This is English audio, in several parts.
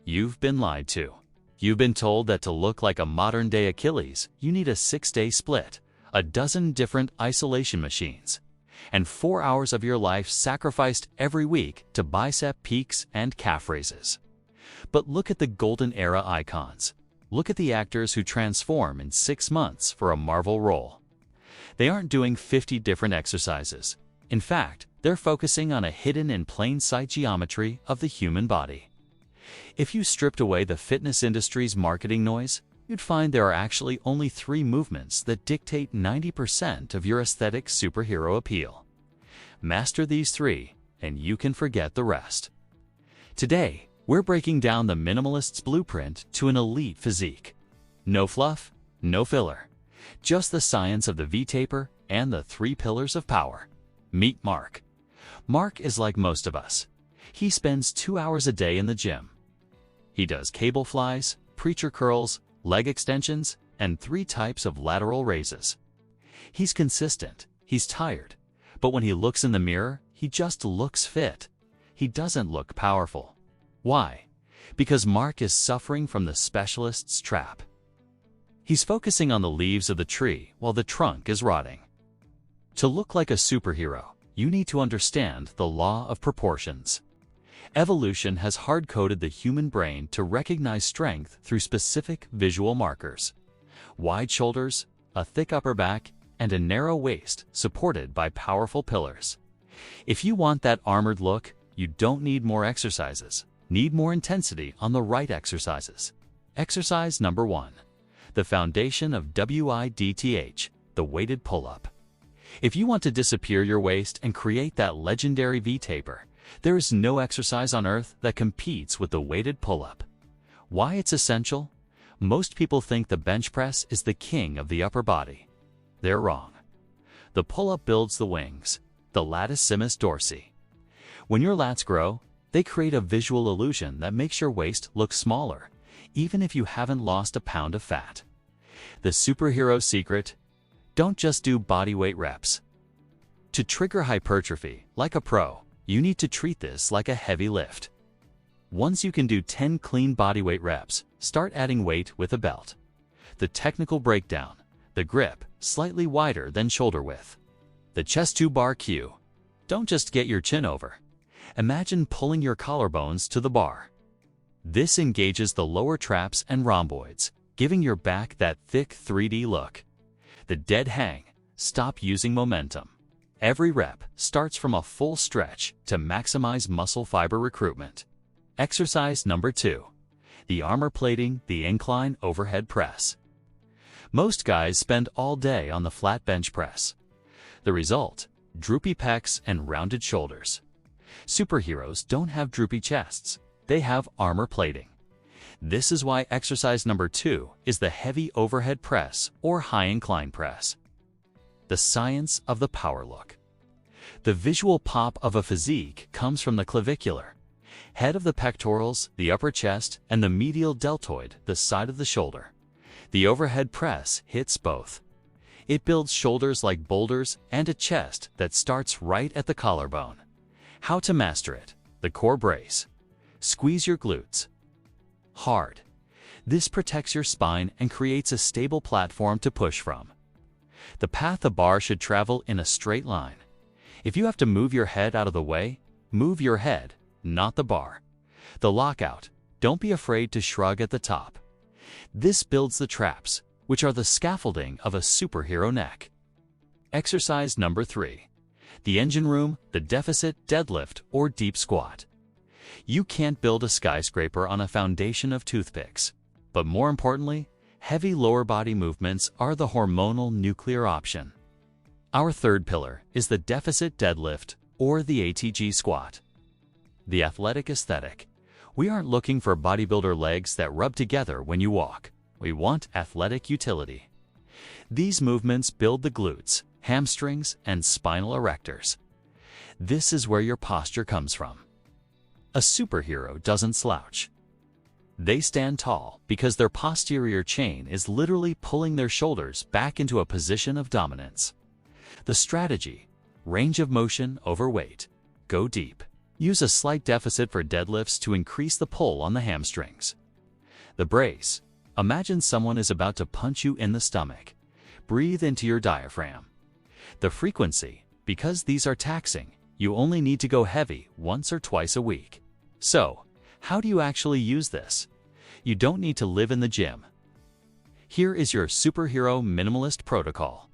You've been lied to. You've been told that to look like a modern-day Achilles, you need a 6-day split, a dozen different isolation machines, and 4 hours of your life sacrificed every week to bicep peaks and calf raises. But look at the golden era icons. Look at the actors who transform in 6 months for a Marvel role. They aren't doing 50 different exercises. In fact, they're focusing on a hidden in plain sight geometry of the human body. If you stripped away the fitness industry's marketing noise, you'd find there are actually only 3 movements that dictate 90% of your aesthetic superhero appeal. Master these 3, and you can forget the rest. Today, we're breaking down the minimalist's blueprint to an elite physique. No fluff, no filler. Just the science of the V-taper and the 3 pillars of power. Meet Mark. Mark is like most of us. He spends 2 hours a day in the gym. He does cable flies, preacher curls, leg extensions, and 3 types of lateral raises. He's consistent, he's tired, but when he looks in the mirror, he just looks fit. He doesn't look powerful. Why? Because Mark is suffering from the specialist's trap. He's focusing on the leaves of the tree while the trunk is rotting. To look like a superhero, you need to understand the law of proportions. Evolution has hard-coded the human brain to recognize strength through specific visual markers. Wide shoulders, a thick upper back, and a narrow waist supported by powerful pillars. If you want that armored look, you don't need more exercises. Need more intensity on the right exercises. Exercise number 1. The foundation of WIDTH, the weighted pull-up. If you want to disappear your waist and create that legendary V-taper, there is no exercise on earth that competes with the weighted pull-up. Why it's essential? Most people think the bench press is the king of the upper body. They're wrong. The pull-up builds the wings, the latissimus dorsi. When your lats grow, they create a visual illusion that makes your waist look smaller, even if you haven't lost a pound of fat. The superhero secret: don't just do bodyweight reps. To trigger hypertrophy, like a pro, you need to treat this like a heavy lift. Once you can do 10 clean bodyweight reps, start adding weight with a belt. The technical breakdown: the grip, slightly wider than shoulder width. The chest to bar cue: don't just get your chin over. Imagine pulling your collarbones to the bar. This engages the lower traps and rhomboids, giving your back that thick 3D look. The dead hang: stop using momentum. Every rep starts from a full stretch to maximize muscle fiber recruitment. Exercise number 2. The armor plating, the incline overhead press. Most guys spend all day on the flat bench press. The result: droopy pecs and rounded shoulders. Superheroes don't have droopy chests. They have armor plating. This is why exercise number 2 is the heavy overhead press or high incline press. The science of the power look. The visual pop of a physique comes from the clavicular, head of the pectorals, the upper chest, and the medial deltoid, the side of the shoulder. The overhead press hits both. It builds shoulders like boulders and a chest that starts right at the collarbone. How to master it: the core brace. Squeeze your glutes hard. This protects your spine and creates a stable platform to push from. The path the bar should travel in a straight line. If you have to move your head out of the way, move your head, not the bar. The lockout: don't be afraid to shrug at the top. This builds the traps, which are the scaffolding of a superhero neck. Exercise number 3. The engine room, the deficit deadlift or deep squat. You can't build a skyscraper on a foundation of toothpicks. But more importantly, heavy lower body movements are the hormonal nuclear option. Our third pillar is the deficit deadlift or the ATG squat. The athletic aesthetic. We aren't looking for bodybuilder legs that rub together when you walk. We want athletic utility. These movements build the glutes, hamstrings, and spinal erectors. This is where your posture comes from. A superhero doesn't slouch. They stand tall because their posterior chain is literally pulling their shoulders back into a position of dominance. The strategy: range of motion over weight. Go deep. Use a slight deficit for deadlifts to increase the pull on the hamstrings. The brace. Imagine someone is about to punch you in the stomach. Breathe into your diaphragm. The frequency. Because these are taxing, you only need to go heavy once or twice a week. So, how do you actually use this? You don't need to live in the gym. Here is your superhero minimalist protocol.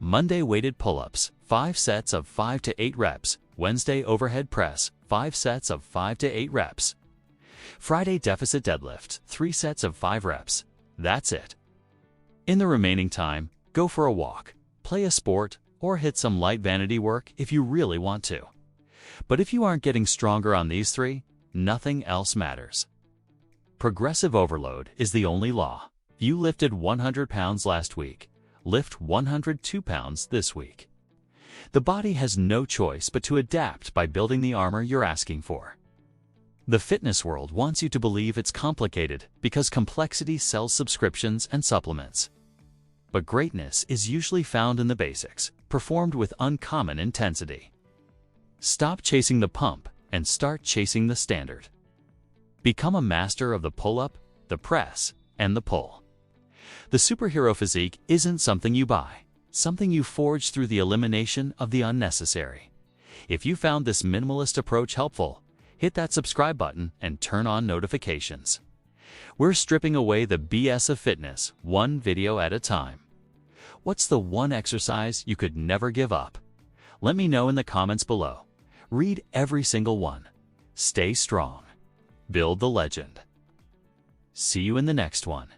Monday weighted pull-ups, 5 sets of 5 to 8 reps. Wednesday overhead press, 5 sets of 5 to 8 reps. Friday deficit deadlift, 3 sets of 5 reps. That's it. In the remaining time, go for a walk, play a sport, or hit some light vanity work if you really want to. But if you aren't getting stronger on these 3, nothing else matters. Progressive overload is the only law. You lifted 100 pounds last week. Lift 102 pounds this week. The body has no choice but to adapt by building the armor you're asking for. The fitness world wants you to believe it's complicated because complexity sells subscriptions and supplements. But greatness is usually found in the basics, performed with uncommon intensity. Stop chasing the pump and start chasing the standard. Become a master of the pull-up, the press, and the pull. The superhero physique isn't something you buy, something you forge through the elimination of the unnecessary. If you found this minimalist approach helpful, hit that subscribe button and turn on notifications. We're stripping away the BS of fitness, one video at a time. What's the one exercise you could never give up? Let me know in the comments below. Read every single one. Stay strong. Build the legend. See you in the next one.